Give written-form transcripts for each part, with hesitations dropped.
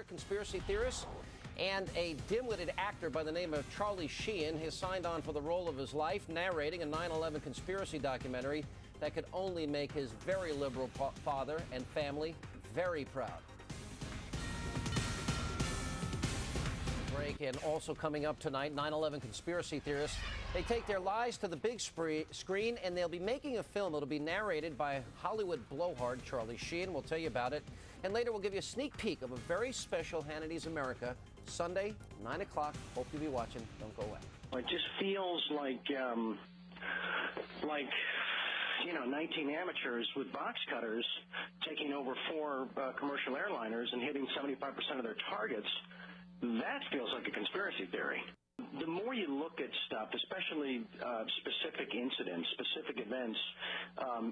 writer, conspiracy theorist, and a dim-witted actor by the name of Charlie Sheen has signed on for the role of his life, narrating a 9/11 conspiracy documentary that could only make his very liberal father and family very proud. Break, and also coming up tonight, 9/11 conspiracy theorists. They take their lies to the big screen, and they'll be making a film. It'll be narrated by Hollywood blowhard Charlie Sheen. We'll tell you about it. And later, we'll give you a sneak peek of a very special Hannity's America, Sunday, 9 o'clock. Hope you'll be watching. Don't go away. It just feels like 19 amateurs with box cutters taking over 4 commercial airliners and hitting 75% of their targets. That feels like a conspiracy theory. The more you look at stuff, especially specific incidents, specific events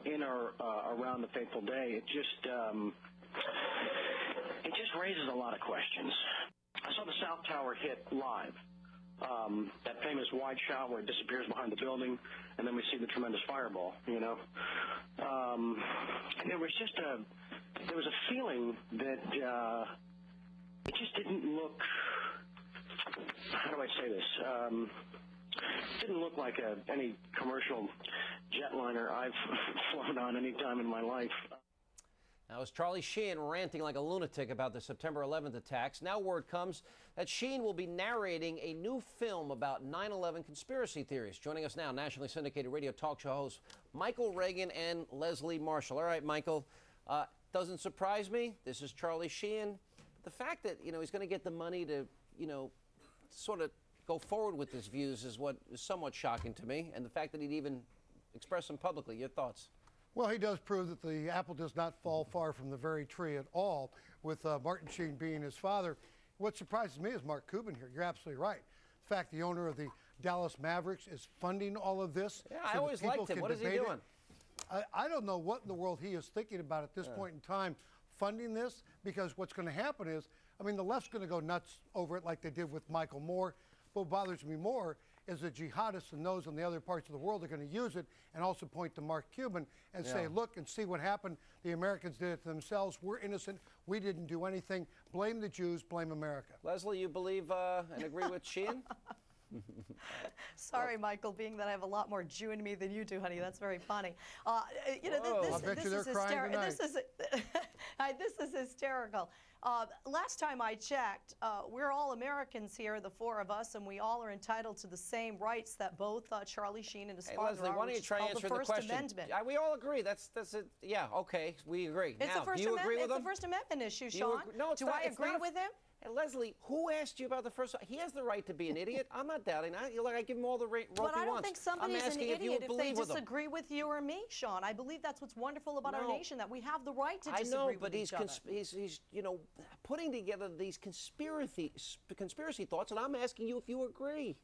in or around the fateful day, it just raises a lot of questions. I saw the South Tower hit live. That famous wide shot where it disappears behind the building, and then we see the tremendous fireball, And there was just a feeling that it just didn't look, how do I say this? It didn't look like any commercial jetliner I've flown on any time in my life. Now, as Charlie Sheen ranting like a lunatic about the September 11th attacks, now word comes that Sheen will be narrating a new film about 9/11 conspiracy theories. Joining us now, nationally syndicated radio talk show hosts Michael Reagan and Leslie Marshall. All right, Michael, doesn't surprise me. This is Charlie Sheen. The fact that, he's going to get the money to, sort of go forward with his views is what is somewhat shocking to me. And the fact that he'd even express them publicly. Your thoughts? Well, he does prove that the apple does not fall far from the very tree at all, with Martin Sheen being his father. What surprises me is Mark Cuban here. You're absolutely right. In fact, the owner of the Dallas Mavericks is funding all of this. Yeah, I always liked him. What is he doing? I don't know what in the world he is thinking about at this point in time, funding this, because what's going to happen is, the left's going to go nuts over it like they did with Michael Moore. But what bothers me more is the jihadists and those in the other parts of the world are going to use it and also point to Mark Cuban and say, look and see what happened. The Americans did it to themselves. We're innocent. We didn't do anything. Blame the Jews. Blame America. Leslie, you believe and agree with Sheen? Sorry, Michael, being that I have a lot more Jew in me than you do, honey. That's very funny. I bet you they're crying tonight. This is hysterical. Last time I checked, we're all Americans here, the 4 of us, and we all are entitled to the same rights that both Charlie Sheen and his father Leslie, are, why don't you try answering the question? Amendment. We all agree. That's it. Yeah, okay, we agree. It's now, do you agree with him? It's the First Amendment issue, Sean. No, it's do not, I agree with him? Hey, Leslie, who asked you about the First? He has the right to be an idiot. I'm not doubting that. I give him all the rope he wants. But I don't think somebody's an idiot if they disagree with you or me, Sean. I believe that's what's wonderful about our nation, that we have the right to disagree with each other. He's putting together these conspiracy thoughts, and I'm asking you if you agree.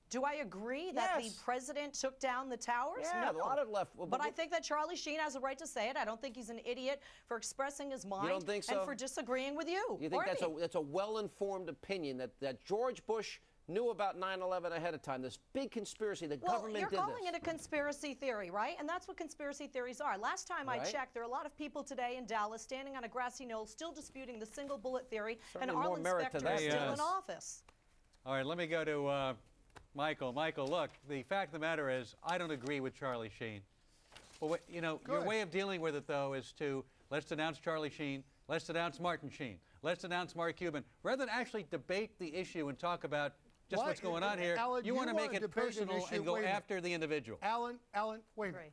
Do I agree that the president took down the towers? Yeah, no. a lot of left. But I think that Charlie Sheen has a right to say it. I don't think he's an idiot for expressing his mind. You don't think so? And for disagreeing with you. You think that's a well-informed opinion that George Bush knew about 9/11 ahead of time, this big conspiracy, the government did this? Well, you're calling it a conspiracy theory, right? And that's what conspiracy theories are. Last time I checked, there are a lot of people today in Dallas standing on a grassy knoll still disputing the single bullet theory, and Arlen Specter is still in office. All right, let me go to Michael. Michael, look, the fact of the matter is I don't agree with Charlie Sheen. But, your way of dealing with it, though, is to let's denounce Charlie Sheen, let's denounce Martin Sheen, let's denounce Mark Cuban. Rather than actually debate the issue and talk about just what's going on here, Alan, you want to make it personal and go after the individual. Alan, wait a minute.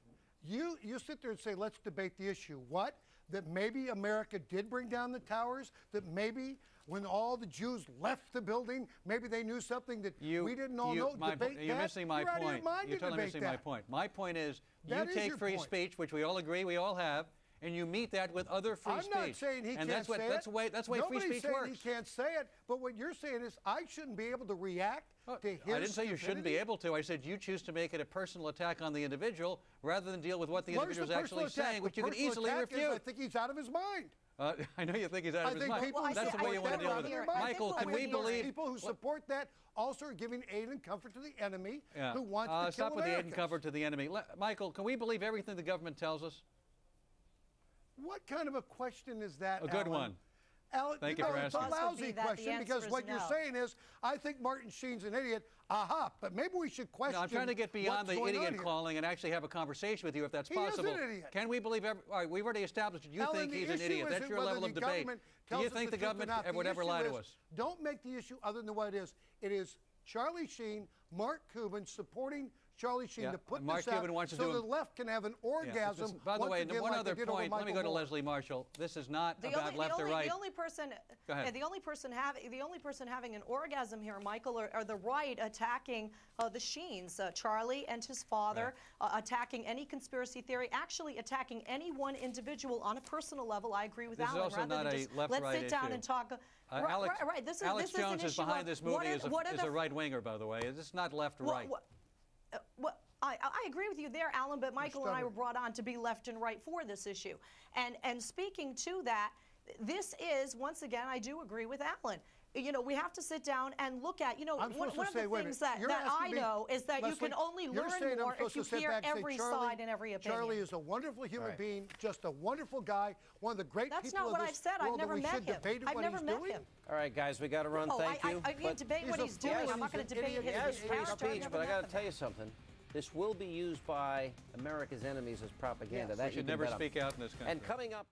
You sit there and say, let's debate the issue. What? That maybe America did bring down the towers? That maybe when all the Jews left the building, maybe they knew something that we didn't all know? You're missing my point. You're totally missing my point. My point is, you take free speech, which we all agree we all have, and you meet that with other free speech. I'm not saying he can't say it. That's the way free speech works. Nobody's saying he can't say it, but what you're saying is I shouldn't be able to react to his I didn't say you shouldn't be able to. I said you choose to make it a personal attack on the individual rather than deal with what the individual is actually saying, which you can easily refute. I think he's out of his mind. I know you think he's out of his mind. That's the way you want to deal with it. Michael, can we believe people who support that also are giving aid and comfort to the enemy who wants to kill Americans? Stop with the aid and comfort to the enemy. Michael, can we believe everything the government tells us? What kind of a question is that, A good one. Alan, Thank you for it's a asking. lousy question because what you're no. saying is, I think Martin Sheen's an idiot. Aha, but maybe we should question. No, I'm trying to get beyond the idiot calling and actually have a conversation with you if that's possible. He is an idiot. Can we believe? All right, we've already established that you Alan, think he's an idiot. That's your level of debate. Do you think the government would ever lie to us? Don't make the issue other than what it is. It is Charlie Sheen, Mark Cuban supporting Charlie Sheen to put Mark this out Cuban wants to so do the left can have an orgasm. By the way, again, one like other they did over point. Let me Michael go to Moore. Leslie Marshall. This is not about left or right. The only person, Go ahead. the only person having an orgasm here, Michael, are the right attacking the Sheens, Charlie and his father, attacking any conspiracy theory, actually attacking any one individual on a personal level. I agree with This Alan. is also rather not than a just, left-right let's sit down issue. and talk. Alex This Jones is is behind this movie as a right right-winger, by the way. This is not left or right. I agree with you there, Alan, but Michael and I were brought on to be left and right for this issue. And speaking to that, this is, once again, I do agree with Alan. You know, we have to sit down and look at, one of the things that I know is that you can only learn more if you hear every side and every opinion. Charlie is a wonderful human being, just a wonderful guy, one of the great people of this world. That's not what I've said. I've never met him. I've never met him. All right, guys, we got to run. Thank you. I can debate what he's doing. I'm not going to debate his free character. speech, but I got to tell you something. This will be used by America's enemies as propaganda. We should never speak out in this country. And coming up.